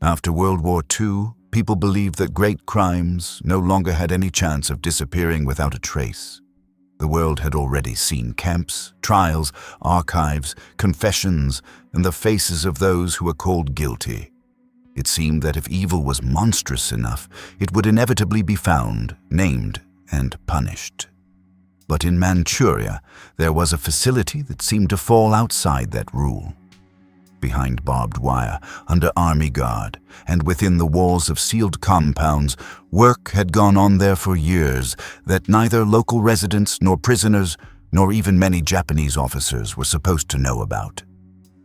After World War II, people believed that great crimes no longer had any chance of disappearing without a trace. The world had already seen camps, trials, archives, confessions, and the faces of those who were called guilty. It seemed that if evil was monstrous enough, it would inevitably be found, named, and punished. But in Manchuria, there was a facility that seemed to fall outside that rule. Behind barbed wire, under army guard, and within the walls of sealed compounds, work had gone on there for years that neither local residents nor prisoners, nor even many Japanese officers were supposed to know about.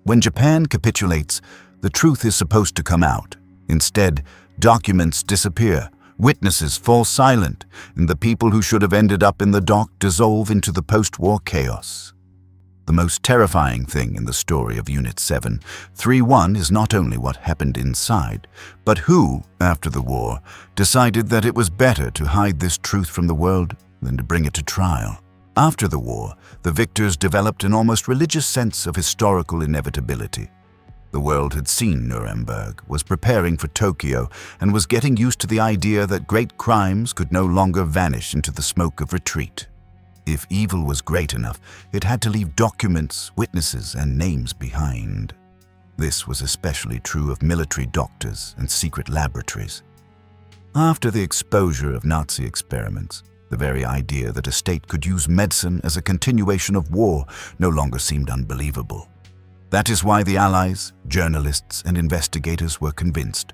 When Japan capitulates, the truth is supposed to come out. Instead, documents disappear, witnesses fall silent, and the people who should have ended up in the dock dissolve into the post-war chaos. The most terrifying thing in the story of Unit 731 is not only what happened inside, but who, after the war, decided that it was better to hide this truth from the world than to bring it to trial. After the war, the victors developed an almost religious sense of historical inevitability. The world had seen Nuremberg, was preparing for Tokyo, and was getting used to the idea that great crimes could no longer vanish into the smoke of retreat. If evil was great enough, it had to leave documents, witnesses, and names behind. This was especially true of military doctors and secret laboratories. After the exposure of Nazi experiments, the very idea that a state could use medicine as a continuation of war no longer seemed unbelievable. That is why the Allies, journalists, and investigators were convinced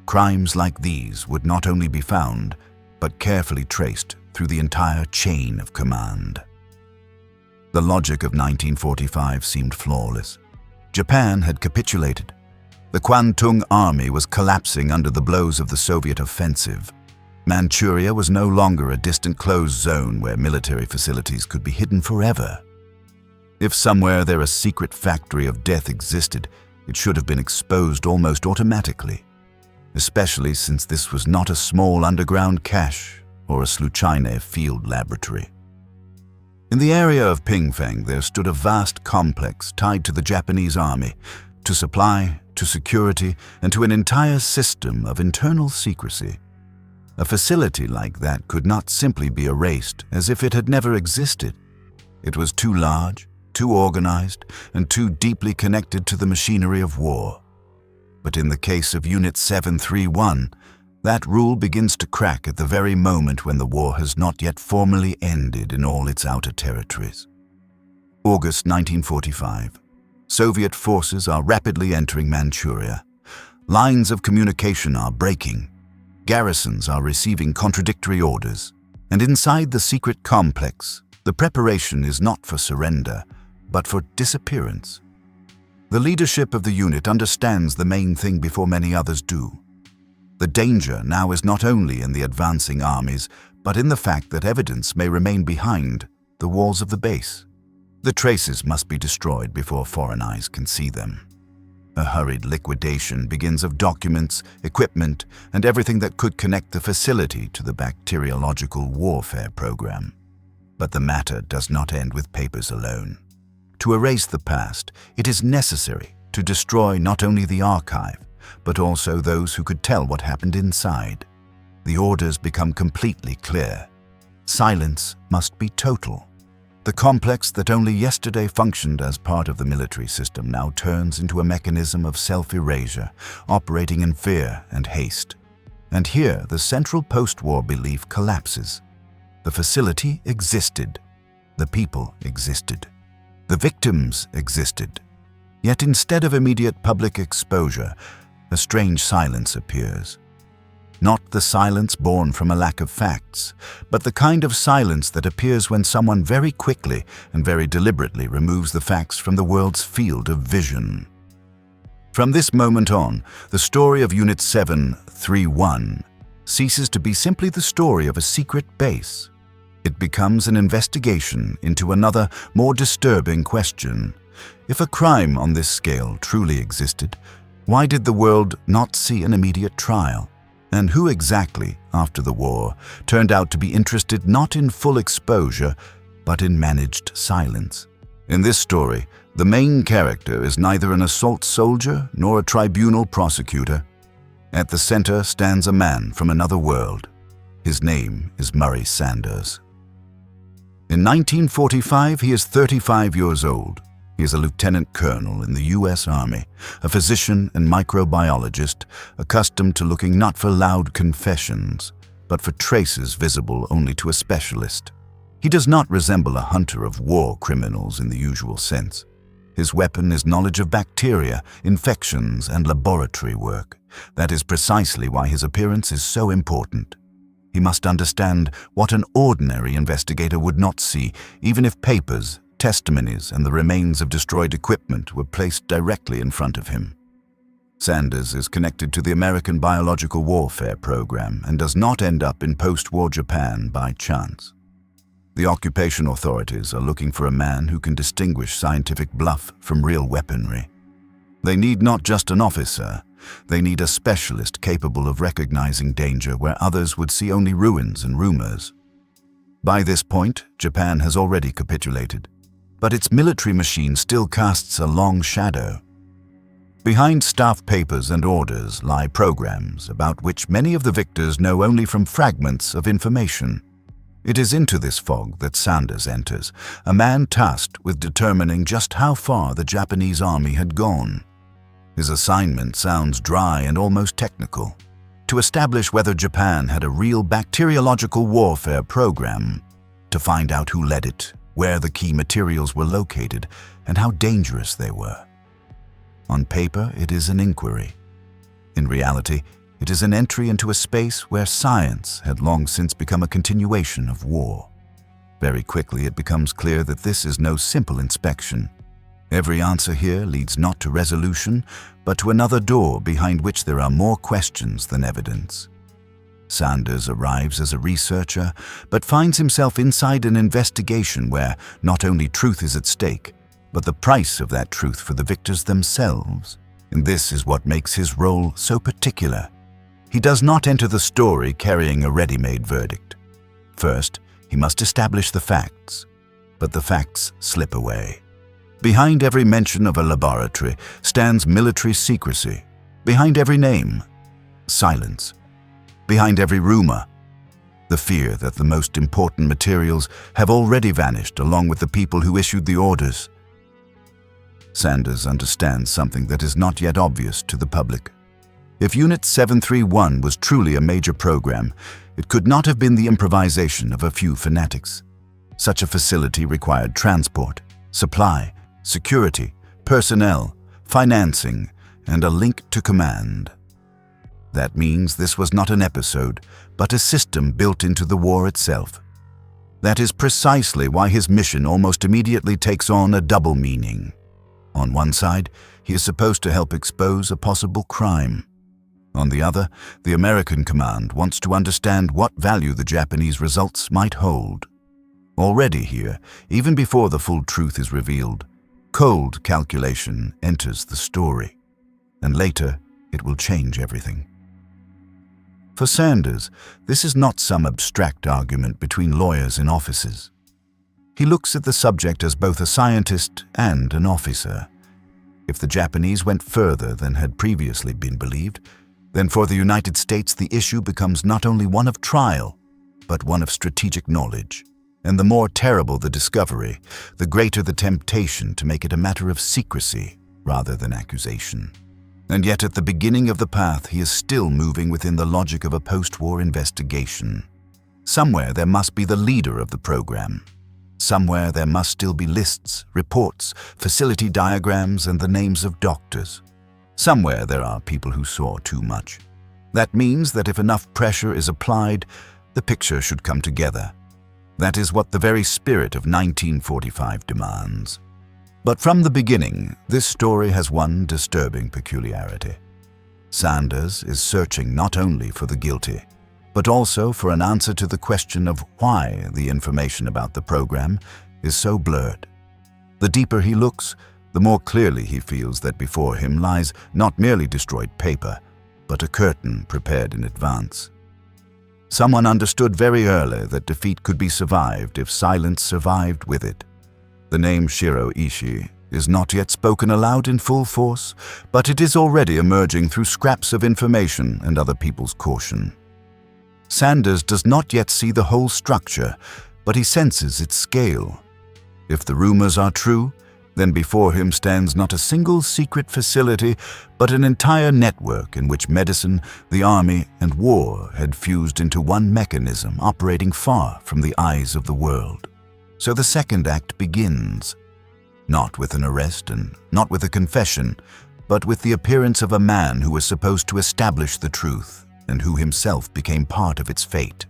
crimes like these would not only be found, but carefully traced through the entire chain of command. The logic of 1945 seemed flawless. Japan had capitulated. The Kwantung Army was collapsing under the blows of the Soviet offensive. Manchuria was no longer a distant closed zone where military facilities could be hidden forever. If somewhere there a secret factory of death existed, it should have been exposed almost automatically, especially since this was not a small underground cache or a Sluchine field laboratory. In the area of Pingfang, there stood a vast complex tied to the Japanese army, to supply, to security, and to an entire system of internal secrecy. A facility like that could not simply be erased as if it had never existed. It was too large, too organized, and too deeply connected to the machinery of war. But in the case of Unit 731, that rule begins to crack at the very moment when the war has not yet formally ended in all its outer territories. August 1945. Soviet forces are rapidly entering Manchuria. Lines of communication are breaking. Garrisons are receiving contradictory orders. And inside the secret complex, the preparation is not for surrender, but for disappearance. The leadership of the unit understands the main thing before many others do. The danger now is not only in the advancing armies, but in the fact that evidence may remain behind the walls of the base. The traces must be destroyed before foreign eyes can see them. A hurried liquidation begins of documents, equipment, and everything that could connect the facility to the bacteriological warfare program. But the matter does not end with papers alone. To erase the past, it is necessary to destroy not only the archive, but also those who could tell what happened inside. The orders become completely clear. Silence must be total. The complex that only yesterday functioned as part of the military system now turns into a mechanism of self-erasure, operating in fear and haste. And here the central post-war belief collapses. The facility existed. The people existed. The victims existed. Yet instead of immediate public exposure, a strange silence appears. Not the silence born from a lack of facts, but the kind of silence that appears when someone very quickly and very deliberately removes the facts from the world's field of vision. From this moment on, the story of Unit 731 ceases to be simply the story of a secret base. It becomes an investigation into another, more disturbing question. If a crime on this scale truly existed, why did the world not see an immediate trial? And who exactly, after the war, turned out to be interested not in full exposure, but in managed silence? In this story, the main character is neither an assault soldier nor a tribunal prosecutor. At the center stands a man from another world. His name is Murray Sanders. In 1945, he is 35 years old. He is a lieutenant colonel in the U.S. Army, a physician and microbiologist accustomed to looking not for loud confessions, but for traces visible only to a specialist. He does not resemble a hunter of war criminals in the usual sense. His weapon is knowledge of bacteria, infections, and laboratory work. That is precisely why his appearance is so important. He must understand what an ordinary investigator would not see, even if papers, testimonies, and the remains of destroyed equipment were placed directly in front of him. Sanders is connected to the American biological warfare program and does not end up in post-war Japan by chance. The occupation authorities are looking for a man who can distinguish scientific bluff from real weaponry. They need not just an officer, they need a specialist capable of recognizing danger where others would see only ruins and rumors. By this point, Japan has already capitulated, but its military machine still casts a long shadow. Behind staff papers and orders lie programs about which many of the victors know only from fragments of information. It is into this fog that Sanders enters, a man tasked with determining just how far the Japanese army had gone. His assignment sounds dry and almost technical: to establish whether Japan had a real bacteriological warfare program, to find out who led it, where the key materials were located, and how dangerous they were. On paper, it is an inquiry. In reality, it is an entry into a space where science had long since become a continuation of war. Very quickly, it becomes clear that this is no simple inspection. Every answer here leads not to resolution, but to another door behind which there are more questions than evidence. Sanders arrives as a researcher, but finds himself inside an investigation where not only truth is at stake, but the price of that truth for the victors themselves. And this is what makes his role so particular. He does not enter the story carrying a ready-made verdict. First, he must establish the facts, but the facts slip away. Behind every mention of a laboratory stands military secrecy. Behind every name, silence. Behind every rumor, the fear that the most important materials have already vanished along with the people who issued the orders. Sanders understands something that is not yet obvious to the public. If Unit 731 was truly a major program, it could not have been the improvisation of a few fanatics. Such a facility required transport, supply, security, personnel, financing, and a link to command. That means this was not an episode, but a system built into the war itself. That is precisely why his mission almost immediately takes on a double meaning. On one side, he is supposed to help expose a possible crime. On the other, the American command wants to understand what value the Japanese results might hold. Already here, even before the full truth is revealed, cold calculation enters the story, and later it will change everything. For Sanders, this is not some abstract argument between lawyers in offices. He looks at the subject as both a scientist and an officer. If the Japanese went further than had previously been believed, then for the United States the issue becomes not only one of trial, but one of strategic knowledge. And the more terrible the discovery, the greater the temptation to make it a matter of secrecy rather than accusation. And yet at the beginning of the path, he is still moving within the logic of a post-war investigation. Somewhere there must be the leader of the program. Somewhere there must still be lists, reports, facility diagrams, and the names of doctors. Somewhere there are people who saw too much. That means that if enough pressure is applied, the picture should come together. That is what the very spirit of 1945 demands. But from the beginning, this story has one disturbing peculiarity. Sanders is searching not only for the guilty, but also for an answer to the question of why the information about the program is so blurred. The deeper he looks, the more clearly he feels that before him lies not merely destroyed paper, but a curtain prepared in advance. Someone understood very early that defeat could be survived if silence survived with it. The name Shiro Ishii is not yet spoken aloud in full force, but it is already emerging through scraps of information and other people's caution. Sanders does not yet see the whole structure, but he senses its scale. If the rumors are true, then before him stands not a single secret facility, but an entire network in which medicine, the army, and war had fused into one mechanism operating far from the eyes of the world. So the second act begins, not with an arrest and not with a confession, but with the appearance of a man who was supposed to establish the truth and who himself became part of its fate.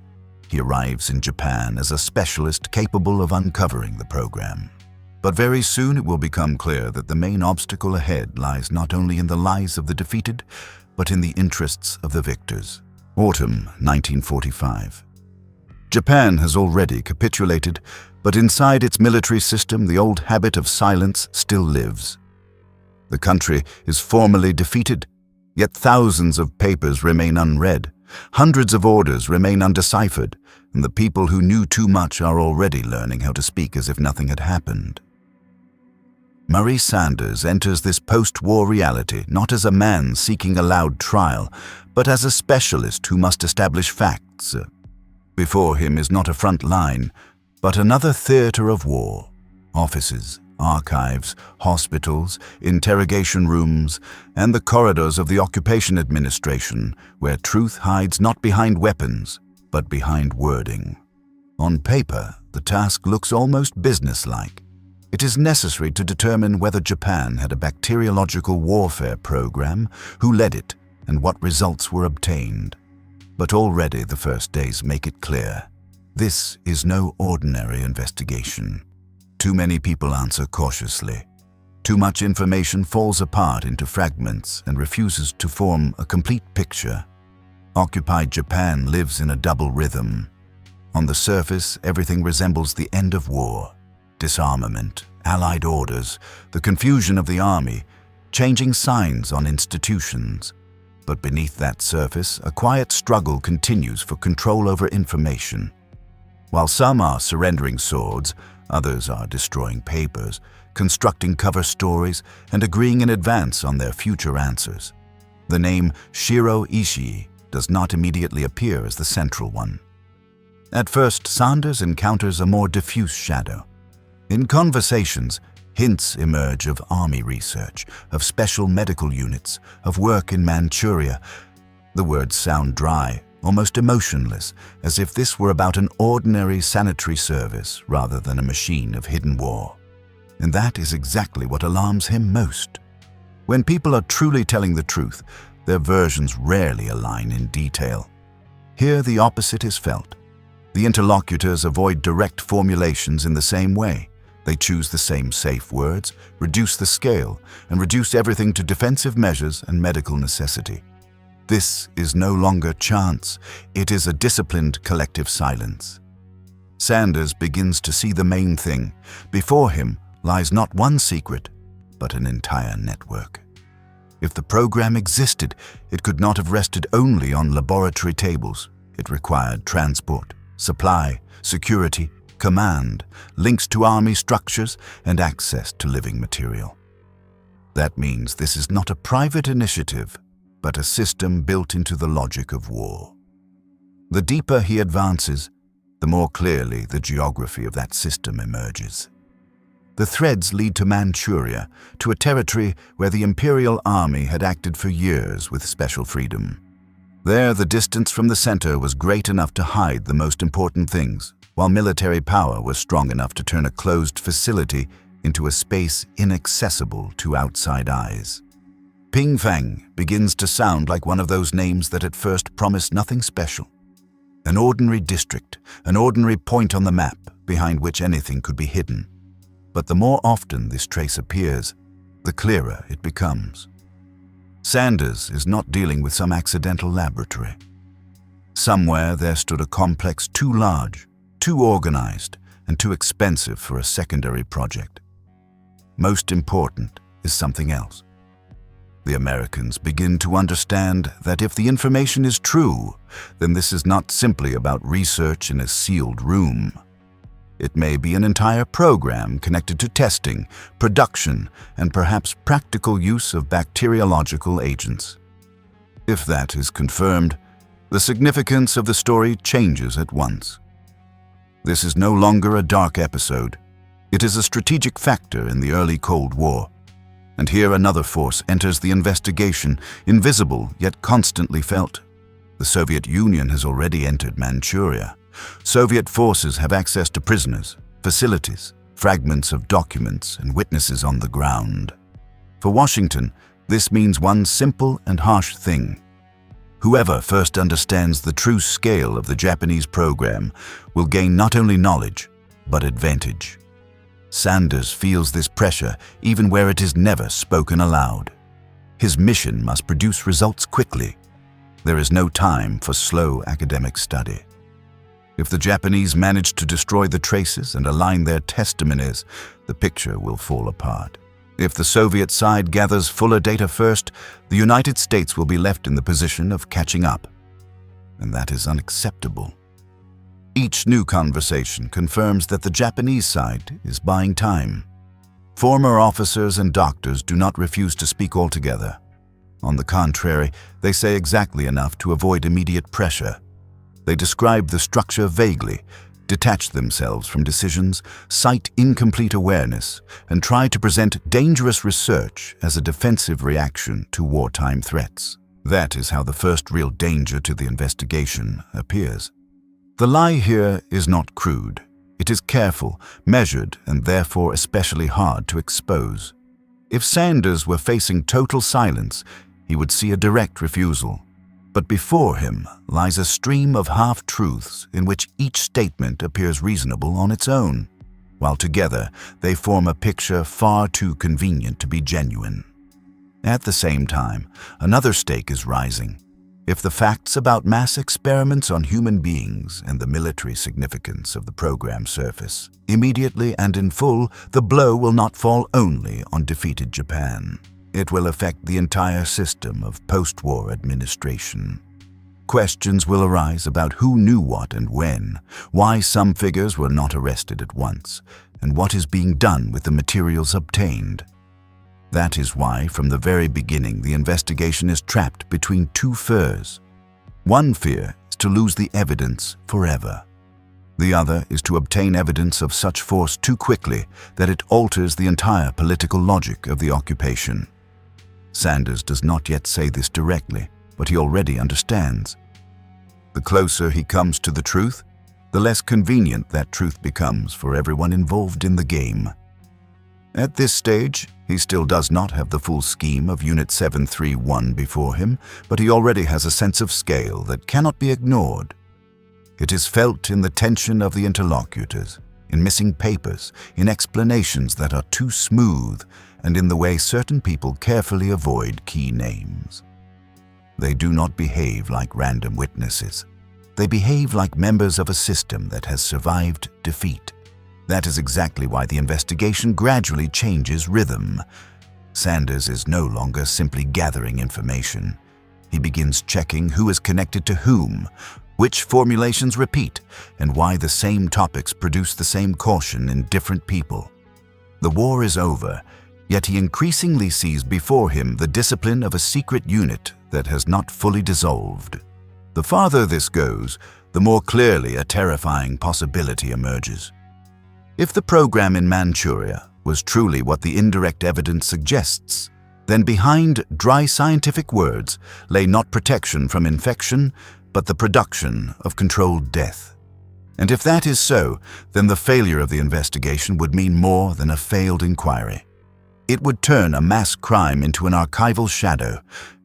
He arrives in Japan as a specialist capable of uncovering the program. But very soon it will become clear that the main obstacle ahead lies not only in the lies of the defeated, but in the interests of the victors. Autumn 1945. Japan has already capitulated, but inside its military system the old habit of silence still lives. The country is formally defeated, yet thousands of papers remain unread, hundreds of orders remain undeciphered, and the people who knew too much are already learning how to speak as if nothing had happened. Murray Sanders enters this post-war reality not as a man seeking a loud trial, but as a specialist who must establish facts. Before him is not a front line, but another theater of war. Offices, archives, hospitals, interrogation rooms, and the corridors of the Occupation Administration, where truth hides not behind weapons, but behind wording. On paper, the task looks almost businesslike. It is necessary to determine whether Japan had a bacteriological warfare program, who led it, and what results were obtained. But already the first days make it clear. This is no ordinary investigation. Too many people answer cautiously. Too much information falls apart into fragments and refuses to form a complete picture. Occupied Japan lives in a double rhythm. On the surface, everything resembles the end of war. Disarmament, allied orders, the confusion of the army, changing signs on institutions. But beneath that surface, a quiet struggle continues for control over information. While some are surrendering swords, others are destroying papers, constructing cover stories, and agreeing in advance on their future answers. The name Shiro Ishii does not immediately appear as the central one. At first, Sanders encounters a more diffuse shadow. In conversations, hints emerge of army research, of special medical units, of work in Manchuria. The words sound dry, almost emotionless, as if this were about an ordinary sanitary service rather than a machine of hidden war. And that is exactly what alarms him most. When people are truly telling the truth, their versions rarely align in detail. Here the opposite is felt. The interlocutors avoid direct formulations in the same way. They choose the same safe words, reduce the scale, and reduce everything to defensive measures and medical necessity. This is no longer chance, it is a disciplined collective silence. Sanders begins to see the main thing. Before him lies not one secret, but an entire network. If the program existed, it could not have rested only on laboratory tables. It required transport, supply, security, command, links to army structures, and access to living material. That means this is not a private initiative, but a system built into the logic of war. The deeper he advances, the more clearly the geography of that system emerges. The threads lead to Manchuria, to a territory where the Imperial Army had acted for years with special freedom. There, the distance from the center was great enough to hide the most important things, while military power was strong enough to turn a closed facility into a space inaccessible to outside eyes. Pingfang begins to sound like one of those names that at first promise nothing special. An ordinary district, an ordinary point on the map behind which anything could be hidden. But the more often this trace appears, the clearer it becomes. Sanders is not dealing with some accidental laboratory. Somewhere there stood a complex too large, too organized, and too expensive for a secondary project. Most important is something else. The Americans begin to understand that if the information is true, then this is not simply about research in a sealed room. It may be an entire program connected to testing, production, and perhaps practical use of bacteriological agents. If that is confirmed, the significance of the story changes at once. This is no longer a dark episode. It is a strategic factor in the early Cold War. And here another force enters the investigation, invisible yet constantly felt. The Soviet Union has already entered Manchuria. Soviet forces have access to prisoners, facilities, fragments of documents, and witnesses on the ground. For Washington, this means one simple and harsh thing. Whoever first understands the true scale of the Japanese program will gain not only knowledge, but advantage. Sanders feels this pressure even where it is never spoken aloud. His mission must produce results quickly. There is no time for slow academic study. If the Japanese manage to destroy the traces and align their testimonies, the picture will fall apart. If the Soviet side gathers fuller data first, the United States will be left in the position of catching up. And that is unacceptable. Each new conversation confirms that the Japanese side is buying time. Former officers and doctors do not refuse to speak altogether. On the contrary, they say exactly enough to avoid immediate pressure. They describe the structure vaguely, detach themselves from decisions, cite incomplete awareness, and try to present dangerous research as a defensive reaction to wartime threats. That is how the first real danger to the investigation appears. The lie here is not crude. It is careful, measured, and therefore especially hard to expose. If Sanders were facing total silence, he would see a direct refusal. But before him lies a stream of half-truths in which each statement appears reasonable on its own, while together they form a picture far too convenient to be genuine. At the same time, another stake is rising. If the facts about mass experiments on human beings and the military significance of the program surface, immediately and in full, the blow will not fall only on defeated Japan. It will affect the entire system of post-war administration. Questions will arise about who knew what and when, why some figures were not arrested at once, and what is being done with the materials obtained. That is why, from the very beginning, the investigation is trapped between two fears. One fear is to lose the evidence forever. The other is to obtain evidence of such force too quickly that it alters the entire political logic of the occupation. Sanders does not yet say this directly, but he already understands. The closer he comes to the truth, the less convenient that truth becomes for everyone involved in the game. At this stage, he still does not have the full scheme of Unit 731 before him, but he already has a sense of scale that cannot be ignored. It is felt in the tension of the interlocutors, in missing papers, in explanations that are too smooth, and in the way certain people carefully avoid key names. They do not behave like random witnesses. They behave like members of a system that has survived defeat. That is exactly why the investigation gradually changes rhythm. Sanders is no longer simply gathering information. He begins checking who is connected to whom, which formulations repeat, and why the same topics produce the same caution in different people. The war is over, yet he increasingly sees before him the discipline of a secret unit that has not fully dissolved. The farther this goes, the more clearly a terrifying possibility emerges. If the program in Manchuria was truly what the indirect evidence suggests, then behind dry scientific words lay not protection from infection, but the production of controlled death. And if that is so, then the failure of the investigation would mean more than a failed inquiry. It would turn a mass crime into an archival shadow,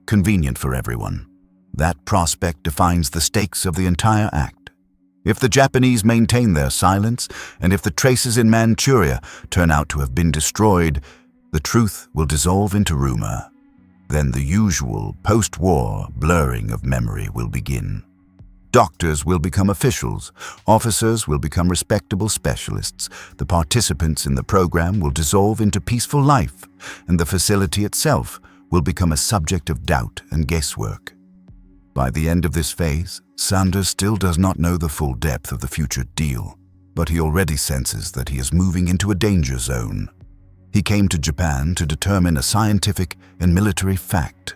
convenient for everyone. That prospect defines the stakes of the entire act. If the Japanese maintain their silence, and if the traces in Manchuria turn out to have been destroyed, the truth will dissolve into rumor. Then the usual post-war blurring of memory will begin. Doctors will become officials, officers will become respectable specialists, the participants in the program will dissolve into peaceful life, and the facility itself will become a subject of doubt and guesswork. By the end of this phase, Sanders still does not know the full depth of the future deal. but he already senses that he is moving into a danger zone. He came to Japan to determine a scientific and military fact.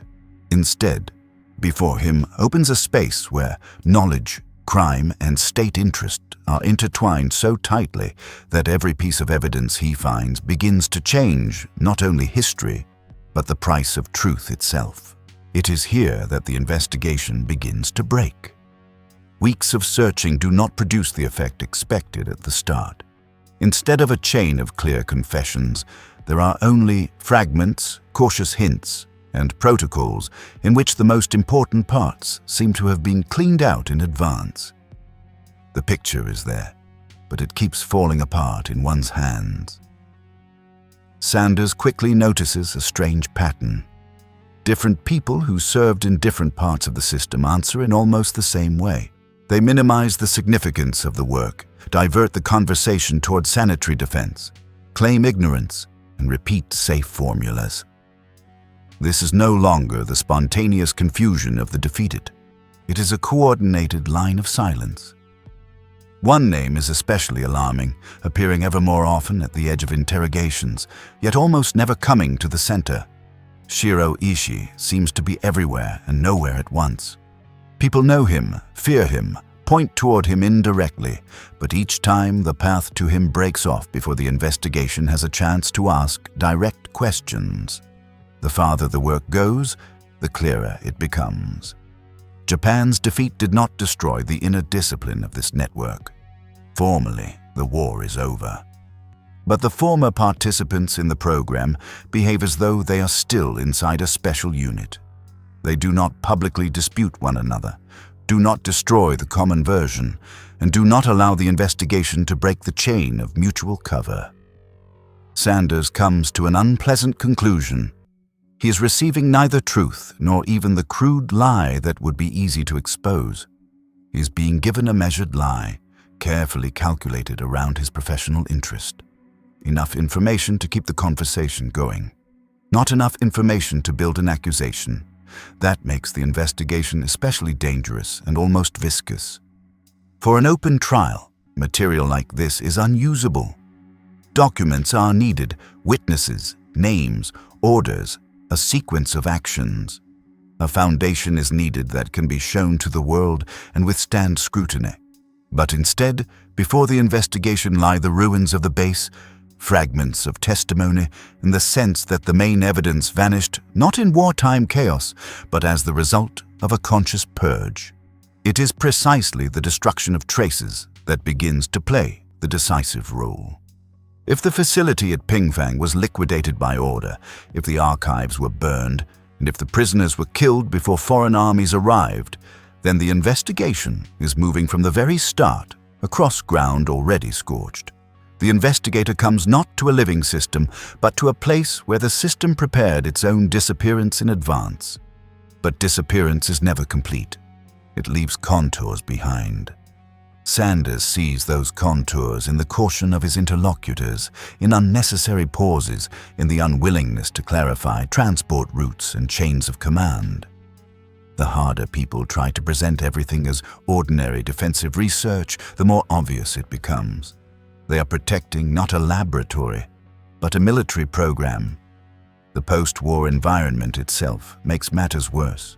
Instead, before him opens a space where knowledge, crime, and state interest are intertwined so tightly that every piece of evidence he finds begins to change not only history, but the price of truth itself. It is here that the investigation begins to break. Weeks of searching do not produce the effect expected at the start. Instead of a chain of clear confessions, there are only fragments, cautious hints, and protocols in which the most important parts seem to have been cleaned out in advance. The picture is there, but it keeps falling apart in one's hands. Sanders quickly notices a strange pattern. Different people who served in different parts of the system answer in almost the same way. They minimize the significance of the work, divert the conversation toward sanitary defense, claim ignorance, and repeat safe formulas. This is no longer the spontaneous confusion of the defeated. It is a coordinated line of silence. One name is especially alarming, appearing ever more often at the edge of interrogations, yet almost never coming to the center. Shiro Ishii seems to be everywhere and nowhere at once. People know him, fear him, point toward him indirectly, but each time the path to him breaks off before the investigation has a chance to ask direct questions. The farther the work goes, the clearer it becomes. Japan's defeat did not destroy the inner discipline of this network. Formally, the war is over. But the former participants in the program behave as though they are still inside a special unit. They do not publicly dispute one another, do not destroy the common version, and do not allow the investigation to break the chain of mutual cover. Sanders comes to an unpleasant conclusion. He is receiving neither truth nor even the crude lie that would be easy to expose. He is being given a measured lie, carefully calculated around his professional interest. Enough information to keep the conversation going. Not enough information to build an accusation. That makes the investigation especially dangerous and almost viscous. For an open trial, material like this is unusable. Documents are needed, witnesses, names, orders, a sequence of actions. A foundation is needed that can be shown to the world and withstand scrutiny. But instead, before the investigation lie the ruins of the base, fragments of testimony, and the sense that the main evidence vanished not in wartime chaos, but as the result of a conscious purge. It is precisely the destruction of traces that begins to play the decisive role. If the facility at Pingfang was liquidated by order, if the archives were burned, and if the prisoners were killed before foreign armies arrived, then the investigation is moving from the very start across ground already scorched. The investigator comes not to a living system, but to a place where the system prepared its own disappearance in advance. But disappearance is never complete. It leaves contours behind. Sanders sees those contours in the caution of his interlocutors, in unnecessary pauses, in the unwillingness to clarify transport routes and chains of command. The harder people try to present everything as ordinary defensive research, the more obvious it becomes. They are protecting not a laboratory, but a military program. The post-war environment itself makes matters worse.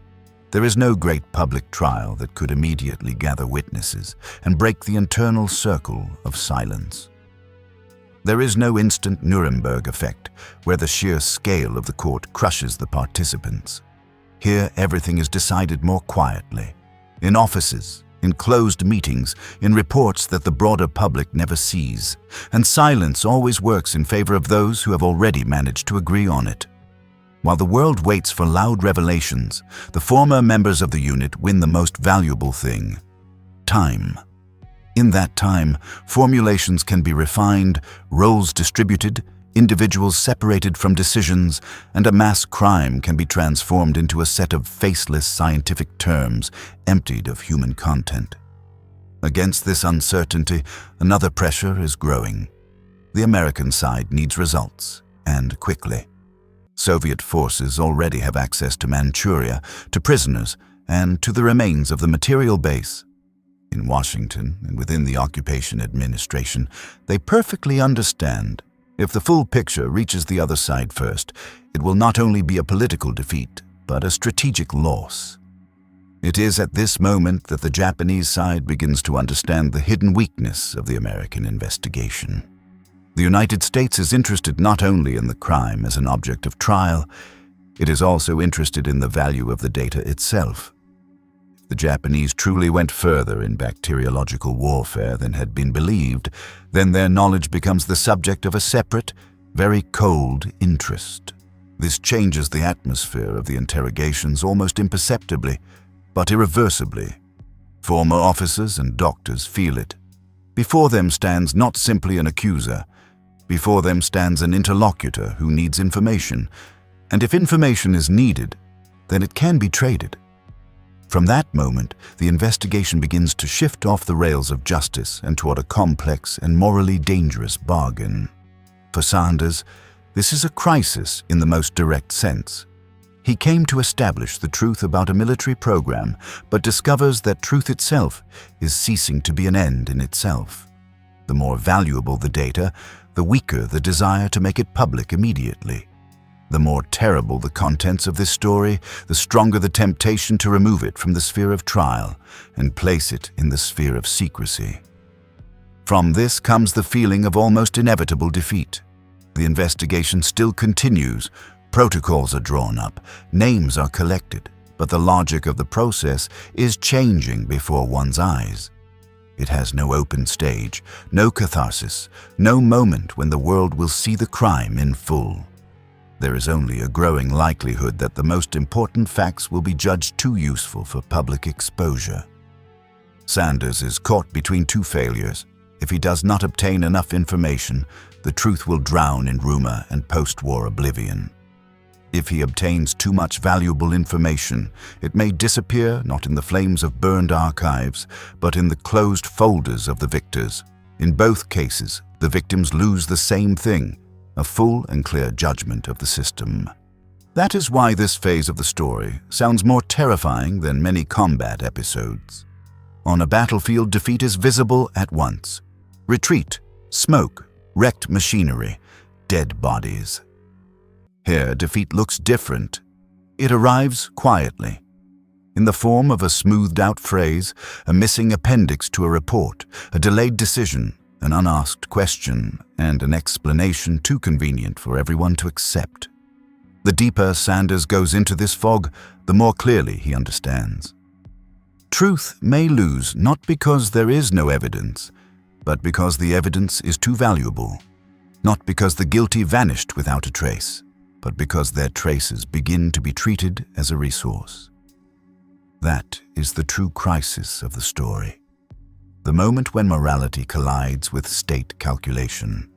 There is no great public trial that could immediately gather witnesses and break the internal circle of silence. There is no instant Nuremberg effect, where the sheer scale of the court crushes the participants. Here, everything is decided more quietly, in offices, in closed meetings, in reports that the broader public never sees, and silence always works in favor of those who have already managed to agree on it. While the world waits for loud revelations, the former members of the unit win the most valuable thing: time. In that time, formulations can be refined, roles distributed, individuals separated from decisions, and a mass crime can be transformed into a set of faceless scientific terms emptied of human content. Against this uncertainty, another pressure is growing. The American side needs results, and quickly. Soviet forces already have access to Manchuria, to prisoners, and to the remains of the material base. In Washington and within the occupation administration, they perfectly understand if the full picture reaches the other side first, it will not only be a political defeat, but a strategic loss. It is at this moment that the Japanese side begins to understand the hidden weakness of the American investigation. The United States is interested not only in the crime as an object of trial, it is also interested in the value of the data itself. If the Japanese truly went further in bacteriological warfare than had been believed, then their knowledge becomes the subject of a separate, very cold interest. This changes the atmosphere of the interrogations almost imperceptibly, but irreversibly. Former officers and doctors feel it. Before them stands not simply an accuser. Before them stands an interlocutor who needs information. And if information is needed, then it can be traded. From that moment, the investigation begins to shift off the rails of justice and toward a complex and morally dangerous bargain. For Sanders, this is a crisis in the most direct sense. He came to establish the truth about a military program, but discovers that truth itself is ceasing to be an end in itself. The more valuable the data, the weaker the desire to make it public immediately. The more terrible the contents of this story, the stronger the temptation to remove it from the sphere of trial and place it in the sphere of secrecy. From this comes the feeling of almost inevitable defeat. The investigation still continues, protocols are drawn up, names are collected, but the logic of the process is changing before one's eyes. It has no open stage, no catharsis, no moment when the world will see the crime in full. There is only a growing likelihood that the most important facts will be judged too useful for public exposure. Sanders is caught between two failures. If he does not obtain enough information, the truth will drown in rumor and post-war oblivion. If he obtains too much valuable information, it may disappear not in the flames of burned archives, but in the closed folders of the victors. In both cases, the victims lose the same thing, a full and clear judgment of the system. That is why this phase of the story sounds more terrifying than many combat episodes. On a battlefield, defeat is visible at once. Retreat, smoke, wrecked machinery, dead bodies. Here, defeat looks different. It arrives quietly, in the form of a smoothed-out phrase, a missing appendix to a report, a delayed decision, an unasked question, and an explanation too convenient for everyone to accept. The deeper Sanders goes into this fog, the more clearly he understands. Truth may lose not because there is no evidence, but because the evidence is too valuable. Not because the guilty vanished without a trace, but because their traces begin to be treated as a resource. That is the true crisis of the story. The moment when morality collides with state calculation.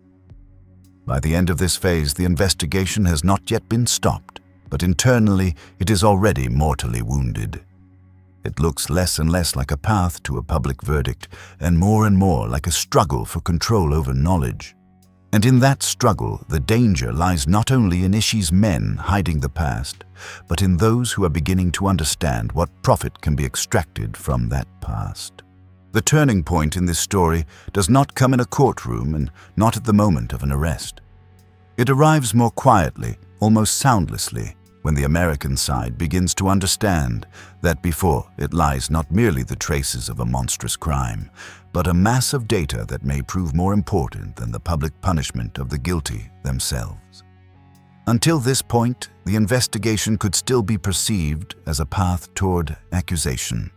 By the end of this phase, the investigation has not yet been stopped, but internally it is already mortally wounded. It looks less and less like a path to a public verdict, and more like a struggle for control over knowledge. And in that struggle, the danger lies not only in Ishii's men hiding the past, but in those who are beginning to understand what profit can be extracted from that past. The turning point in this story does not come in a courtroom and not at the moment of an arrest. It arrives more quietly, almost soundlessly, when the American side begins to understand that before it lies not merely the traces of a monstrous crime, but a mass of data that may prove more important than the public punishment of the guilty themselves. Until this point, the investigation could still be perceived as a path toward accusation.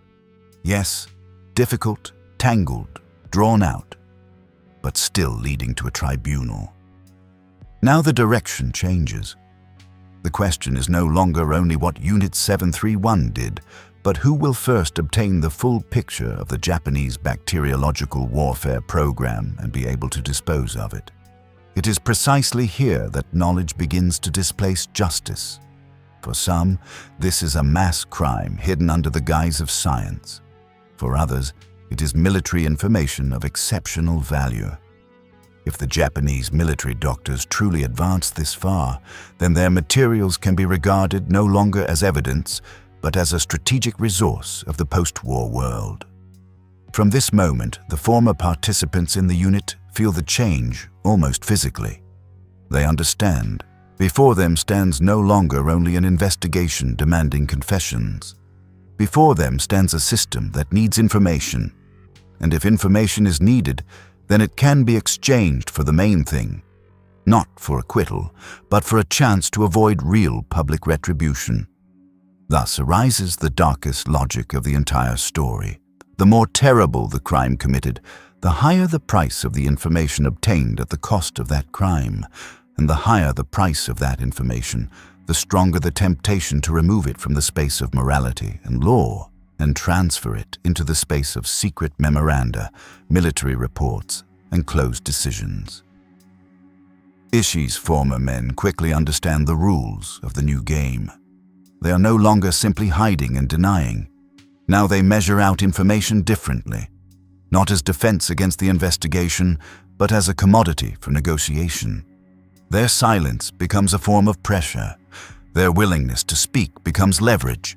Yes, difficult, tangled, drawn out, but still leading to a tribunal. Now the direction changes. The question is no longer only what Unit 731 did, but who will first obtain the full picture of the Japanese bacteriological warfare program and be able to dispose of it. It is precisely here that knowledge begins to displace justice. For some, this is a mass crime hidden under the guise of science. For others, it is military information of exceptional value. If the Japanese military doctors truly advance this far, then their materials can be regarded no longer as evidence, but as a strategic resource of the post-war world. From this moment, the former participants in the unit feel the change almost physically. They understand. Before them stands no longer only an investigation demanding confessions. Before them stands a system that needs information. And if information is needed, then it can be exchanged for the main thing. Not for acquittal, but for a chance to avoid real public retribution. Thus arises the darkest logic of the entire story. The more terrible the crime committed, the higher the price of the information obtained at the cost of that crime. And the higher the price of that information, the stronger the temptation to remove it from the space of morality and law and transfer it into the space of secret memoranda, military reports, and closed decisions. Ishi's former men quickly understand the rules of the new game. They are no longer simply hiding and denying. Now they measure out information differently, not as defense against the investigation, but as a commodity for negotiation. Their silence becomes a form of pressure. Their willingness to speak becomes leverage.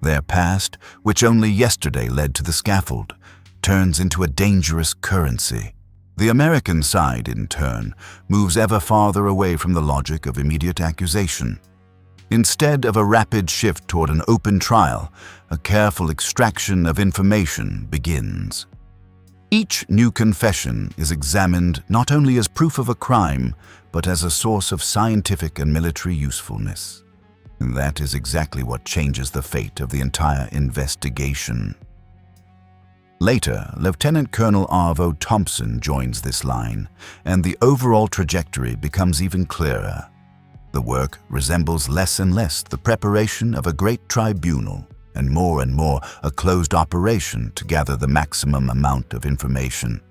Their past, which only yesterday led to the scaffold, turns into a dangerous currency. The American side, in turn, moves ever farther away from the logic of immediate accusation. Instead of a rapid shift toward an open trial, a careful extraction of information begins. Each new confession is examined not only as proof of a crime, but as a source of scientific and military usefulness. And that is exactly what changes the fate of the entire investigation. Later, Lieutenant Colonel Arvo Thompson joins this line, and the overall trajectory becomes even clearer. The work resembles less and less the preparation of a great tribunal, and more a closed operation to gather the maximum amount of information.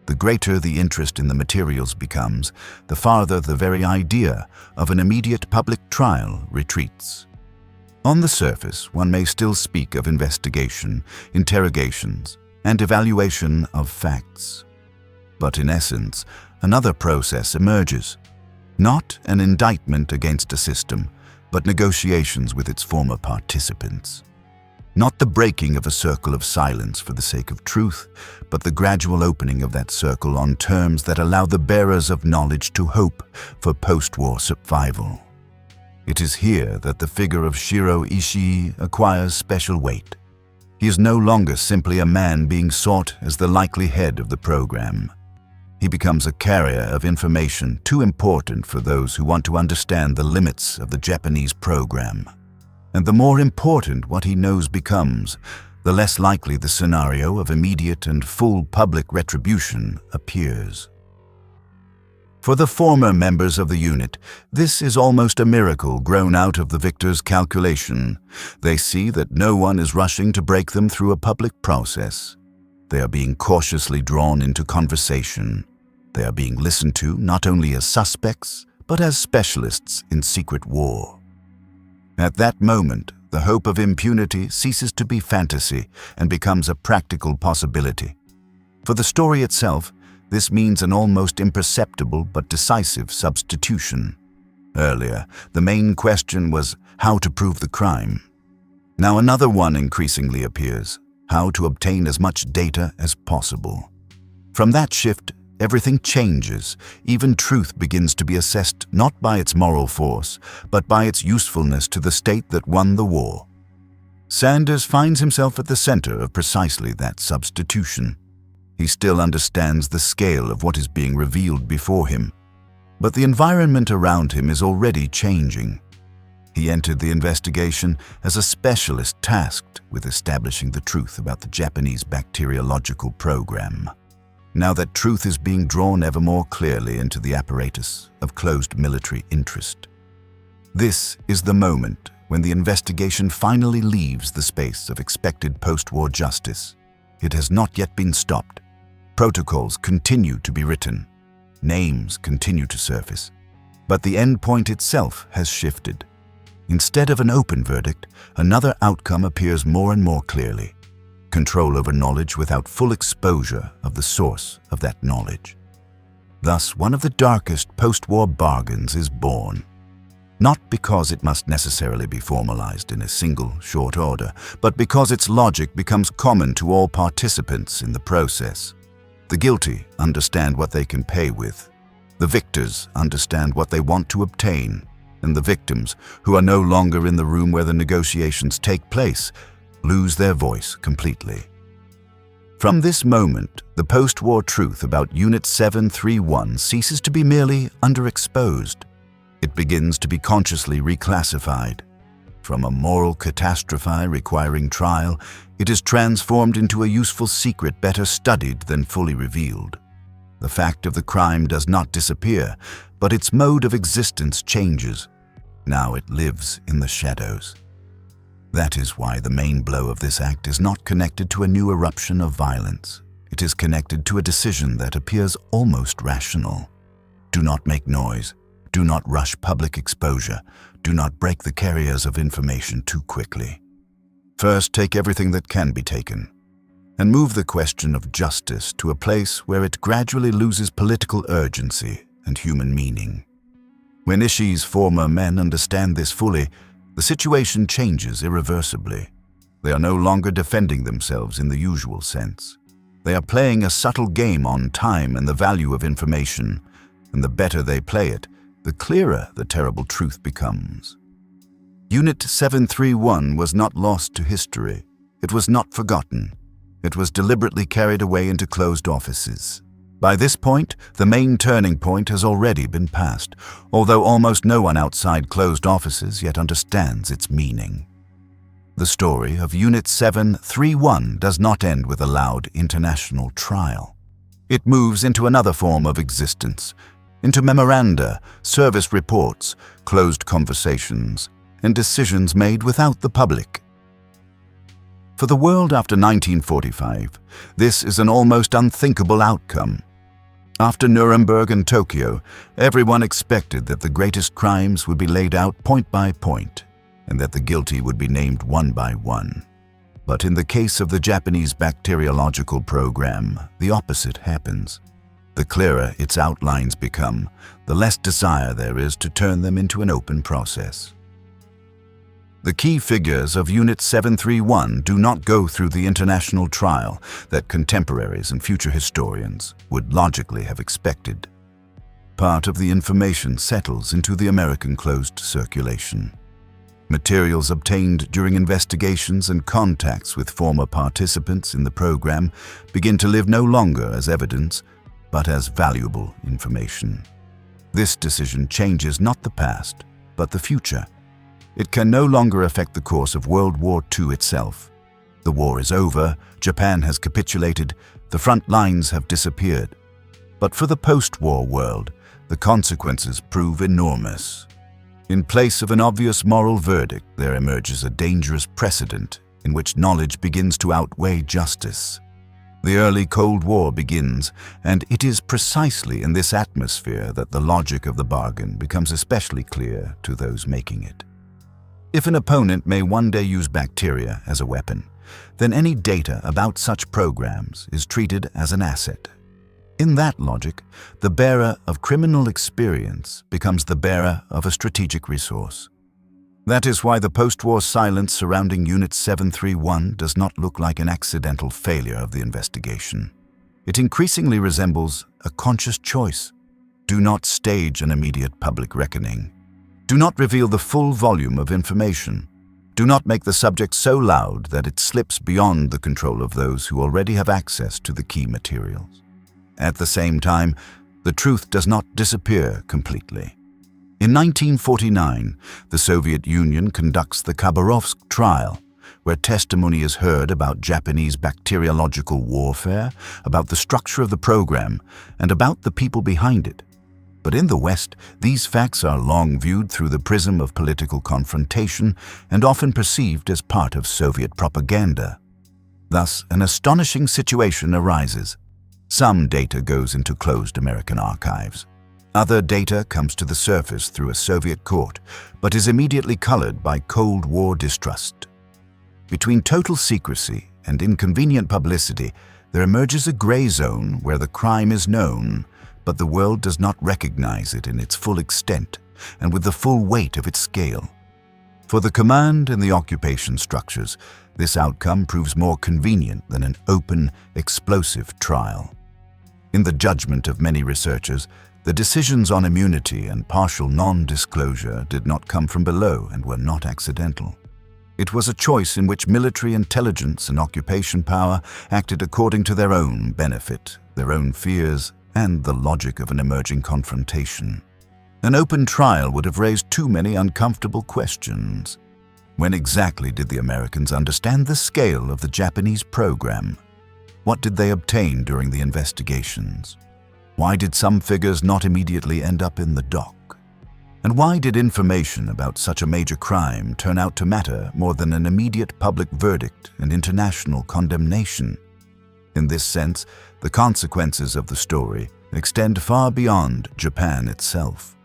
The greater the interest in the materials becomes, the farther the very idea of an immediate public trial retreats. On the surface, one may still speak of investigation, interrogations, and evaluation of facts. But in essence, another process emerges. Not an indictment against a system, but negotiations with its former participants. Not the breaking of a circle of silence for the sake of truth, but the gradual opening of that circle on terms that allow the bearers of knowledge to hope for post-war survival. It is here that the figure of Shiro Ishii acquires special weight. He is no longer simply a man being sought as the likely head of the program. He becomes a carrier of information too important for those who want to understand the limits of the Japanese program. And the more important what he knows becomes, the less likely the scenario of immediate and full public retribution appears. For the former members of the unit, this is almost a miracle grown out of the victor's calculation. They see that no one is rushing to break them through a public process. They are being cautiously drawn into conversation. They are being listened to not only as suspects, but as specialists in secret war. At that moment, the hope of impunity ceases to be fantasy and becomes a practical possibility. For the story itself, this means an almost imperceptible but decisive substitution. Earlier, the main question was how to prove the crime. Now another one increasingly appears, how to obtain as much data as possible. From that shift, everything changes. Even truth begins to be assessed not by its moral force, but by its usefulness to the state that won the war. Sanders finds himself at the center of precisely that substitution. He still understands the scale of what is being revealed before him, but the environment around him is already changing. He entered the investigation as a specialist tasked with establishing the truth about the Japanese bacteriological program. Now that truth is being drawn ever more clearly into the apparatus of closed military interest. This is the moment when the investigation finally leaves the space of expected post-war justice. It has not yet been stopped. Protocols continue to be written. Names continue to surface. But the endpoint itself has shifted. Instead of an open verdict, another outcome appears more and more clearly. Control over knowledge without full exposure of the source of that knowledge. Thus, one of the darkest post-war bargains is born. not because it must necessarily be formalized in a single, short order, but because its logic becomes common to all participants in the process. The guilty understand what they can pay with. The victors understand what they want to obtain. And the victims, who are no longer in the room where the negotiations take place, lose their voice completely. From this moment, the post-war truth about Unit 731 ceases to be merely underexposed. It begins to be consciously reclassified. From a moral catastrophe requiring trial, it is transformed into a useful secret better studied than fully revealed. The fact of the crime does not disappear, but its mode of existence changes. Now it lives in the shadows. That is why the main blow of this act is not connected to a new eruption of violence. It is connected to a decision that appears almost rational. Do not make noise. Do not rush public exposure. Do not break the carriers of information too quickly. First, take everything that can be taken, and move the question of justice to a place where it gradually loses political urgency and human meaning. When Ishii's former men understand this fully, the situation changes irreversibly. They are no longer defending themselves in the usual sense. They are playing a subtle game on time and the value of information, and the better they play it, the clearer the terrible truth becomes. Unit 731 was not lost to history. It was not forgotten. It was deliberately carried away into closed offices. By this point, the main turning point has already been passed, although almost no one outside closed offices yet understands its meaning. The story of Unit 731 does not end with a loud international trial. It moves into another form of existence, into memoranda, service reports, closed conversations, and decisions made without the public. For the world after 1945, this is an almost unthinkable outcome. After Nuremberg and Tokyo, everyone expected that the greatest crimes would be laid out point by point, and that the guilty would be named one by one. But in the case of the Japanese bacteriological program, the opposite happens. The clearer its outlines become, the less desire there is to turn them into an open process. The key figures of Unit 731 do not go through the international trial that contemporaries and future historians would logically have expected. Part of the information settles into the American closed circulation. Materials obtained during investigations and contacts with former participants in the program begin to live no longer as evidence, but as valuable information. This decision changes not the past, but the future. It can no longer affect the course of World War II itself. The war is over, Japan has capitulated, the front lines have disappeared. But for the post-war world, the consequences prove enormous. In place of an obvious moral verdict, there emerges a dangerous precedent in which knowledge begins to outweigh justice. The early Cold War begins, and it is precisely in this atmosphere that the logic of the bargain becomes especially clear to those making it. If an opponent may one day use bacteria as a weapon, then any data about such programs is treated as an asset. In that logic, the bearer of criminal experience becomes the bearer of a strategic resource. That is why the post-war silence surrounding Unit 731 does not look like an accidental failure of the investigation. It increasingly resembles a conscious choice. Do not stage an immediate public reckoning. Do not reveal the full volume of information. Do not make the subject so loud that it slips beyond the control of those who already have access to the key materials. At the same time, the truth does not disappear completely. In 1949, the Soviet Union conducts the Khabarovsk trial, where testimony is heard about Japanese bacteriological warfare, about the structure of the program, and about the people behind it. But in the West, these facts are long viewed through the prism of political confrontation and often perceived as part of Soviet propaganda. Thus, an astonishing situation arises. Some data goes into closed American archives. Other data comes to the surface through a Soviet court, but is immediately colored by Cold War distrust. Between total secrecy and inconvenient publicity, there emerges a gray zone where the crime is known, but the world does not recognize it in its full extent, and with the full weight of its scale. For the command and the occupation structures, this outcome proves more convenient than an open, explosive trial. In the judgment of many researchers, the decisions on immunity and partial non-disclosure did not come from below and were not accidental. It was a choice in which military intelligence and occupation power acted according to their own benefit, their own fears, and the logic of an emerging confrontation. An open trial would have raised too many uncomfortable questions. When exactly did the Americans understand the scale of the Japanese program? What did they obtain during the investigations? Why did some figures not immediately end up in the dock? And why did information about such a major crime turn out to matter more than an immediate public verdict and international condemnation? In this sense, the consequences of the story extend far beyond Japan itself.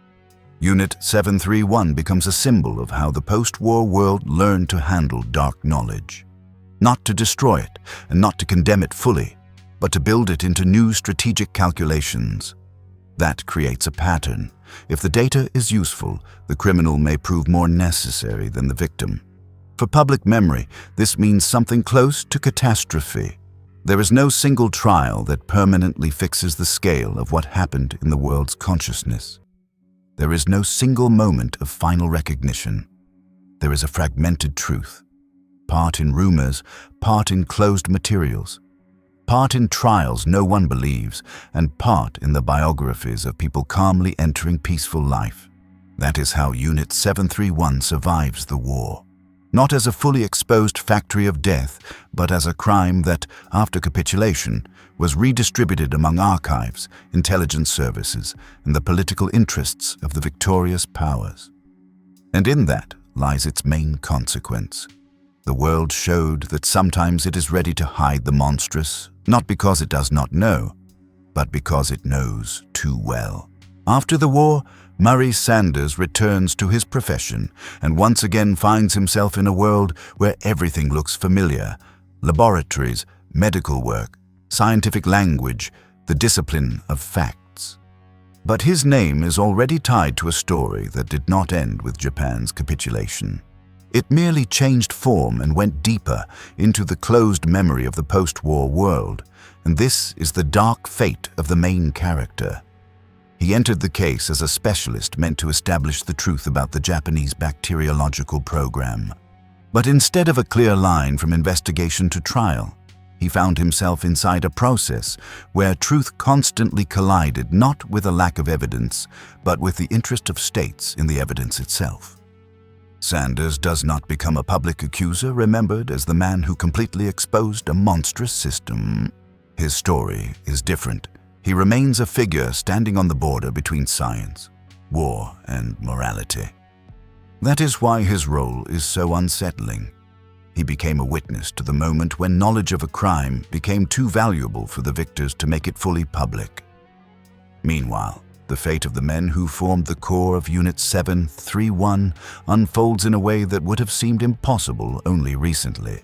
Unit 731 becomes a symbol of how the post-war world learned to handle dark knowledge. Not to destroy it and not to condemn it fully, but to build it into new strategic calculations. That creates a pattern. If the data is useful, the criminal may prove more necessary than the victim. For public memory, this means something close to catastrophe. There is no single trial that permanently fixes the scale of what happened in the world's consciousness. There is no single moment of final recognition. There is a fragmented truth, part in rumors, part in closed materials, part in trials no one believes, and part in the biographies of people calmly entering peaceful life. That is how Unit 731 survives the war. Not as a fully exposed factory of death, but as a crime that, after capitulation, was redistributed among archives, intelligence services, and the political interests of the victorious powers. And in that lies its main consequence. The world showed that sometimes it is ready to hide the monstrous, not because it does not know, but because it knows too well. After the war, Murray Sanders returns to his profession and once again finds himself in a world where everything looks familiar: laboratories, medical work, scientific language, the discipline of facts. But his name is already tied to a story that did not end with Japan's capitulation. It merely changed form and went deeper into the closed memory of the post-war world, and this is the dark fate of the main character. He entered the case as a specialist meant to establish the truth about the Japanese bacteriological program. But instead of a clear line from investigation to trial, he found himself inside a process where truth constantly collided not with a lack of evidence, but with the interest of states in the evidence itself. Sanders does not become a public accuser remembered as the man who completely exposed a monstrous system. His story is different. He remains a figure standing on the border between science, war, and morality. That is why his role is so unsettling. He became a witness to the moment when knowledge of a crime became too valuable for the victors to make it fully public. Meanwhile, the fate of the men who formed the core of Unit 731 unfolds in a way that would have seemed impossible only recently.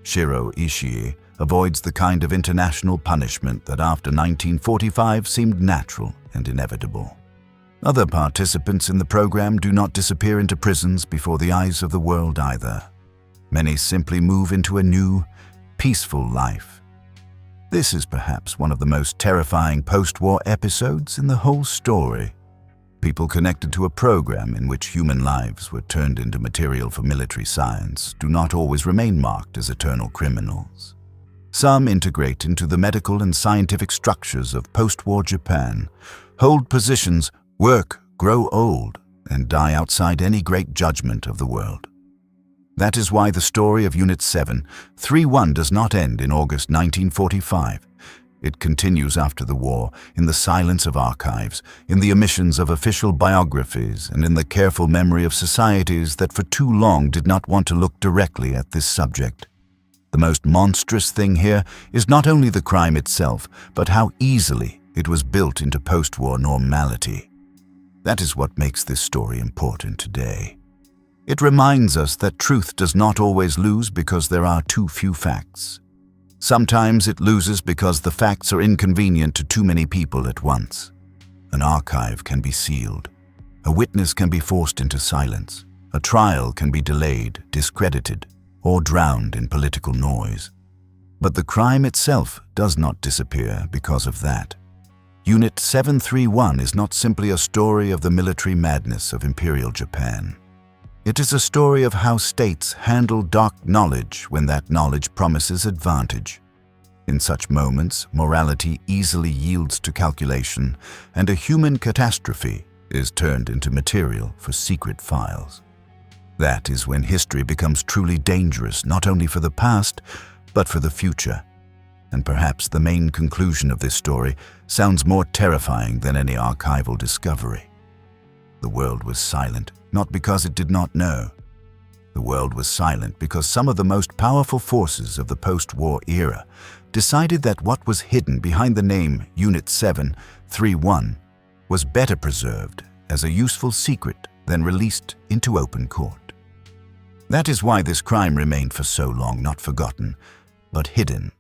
Shiro Ishii avoids the kind of international punishment that after 1945 seemed natural and inevitable. Other participants in the program do not disappear into prisons before the eyes of the world either. Many simply move into a new, peaceful life. This is perhaps one of the most terrifying post-war episodes in the whole story. People connected to a program in which human lives were turned into material for military science do not always remain marked as eternal criminals. Some integrate into the medical and scientific structures of post-war Japan, hold positions, work, grow old, and die outside any great judgment of the world. That is why the story of Unit 731 does not end in August 1945. It continues after the war, in the silence of archives, in the omissions of official biographies, and in the careful memory of societies that for too long did not want to look directly at this subject. The most monstrous thing here is not only the crime itself, but how easily it was built into post-war normality. That is what makes this story important today. It reminds us that truth does not always lose because there are too few facts. Sometimes it loses because the facts are inconvenient to too many people at once. An archive can be sealed. A witness can be forced into silence. A trial can be delayed, discredited, or drowned in political noise. But the crime itself does not disappear because of that. Unit 731 is not simply a story of the military madness of Imperial Japan. It is a story of how states handle dark knowledge when that knowledge promises advantage. In such moments, morality easily yields to calculation, and a human catastrophe is turned into material for secret files. That is when history becomes truly dangerous, not only for the past, but for the future. And perhaps the main conclusion of this story sounds more terrifying than any archival discovery. The world was silent, not because it did not know. The world was silent because some of the most powerful forces of the post-war era decided that what was hidden behind the name Unit 731 was better preserved as a useful secret than released into open court. That is why this crime remained for so long not forgotten, but hidden